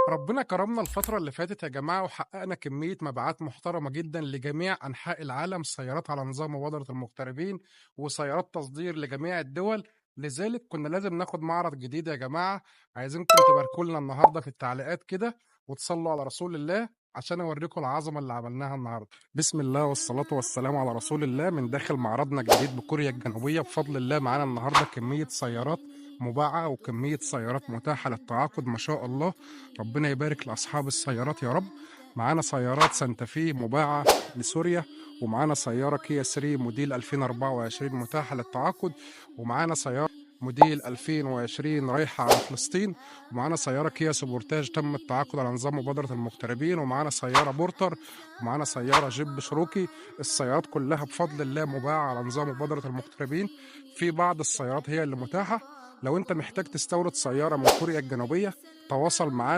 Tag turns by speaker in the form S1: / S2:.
S1: ربنا كرمنا الفترة اللي فاتت يا جماعة وحققنا كمية مبيعات محترمة جدًا لجميع أنحاء العالم، سيارات على نظام مبادرة المغتربين، وسيارات تصدير لجميع الدول، لذلك كنا لازم ناخد معرض جديد يا جماعة، عايزينكم تباركوا لنا النهارده في التعليقات كده، وتصلوا على رسول الله عشان أوريكم العظمة اللي عملناها النهارده. بسم الله والصلاة والسلام على رسول الله، من داخل معرضنا الجديد بكوريا الجنوبية، بفضل الله معانا النهارده كمية سيارات مباعة وكمية سيارات متاحة للتعاقد ما شاء الله. ربنا يبارك لأصحاب السيارات يا رب. معانا سيارات سانتا في مباعة لسوريا، ومعانا سيارة كيا 3 موديل 2024 متاحة للتعاقد، ومعانا سيارة موديل 2020 رايحة على فلسطين، ومعانا سيارة كيا سبورتاج تم التعاقد على نظام مبادرة المغتربين، ومعانا سيارة بورتر، ومعانا سيارة جيب شروكي. السيارات كلها بفضل الله مباعة على نظام مبادرة المغتربين. في بعض السيارات هي اللي متاحة. لو انت محتاج تستورد سيارة من كوريا الجنوبية تواصل معانا.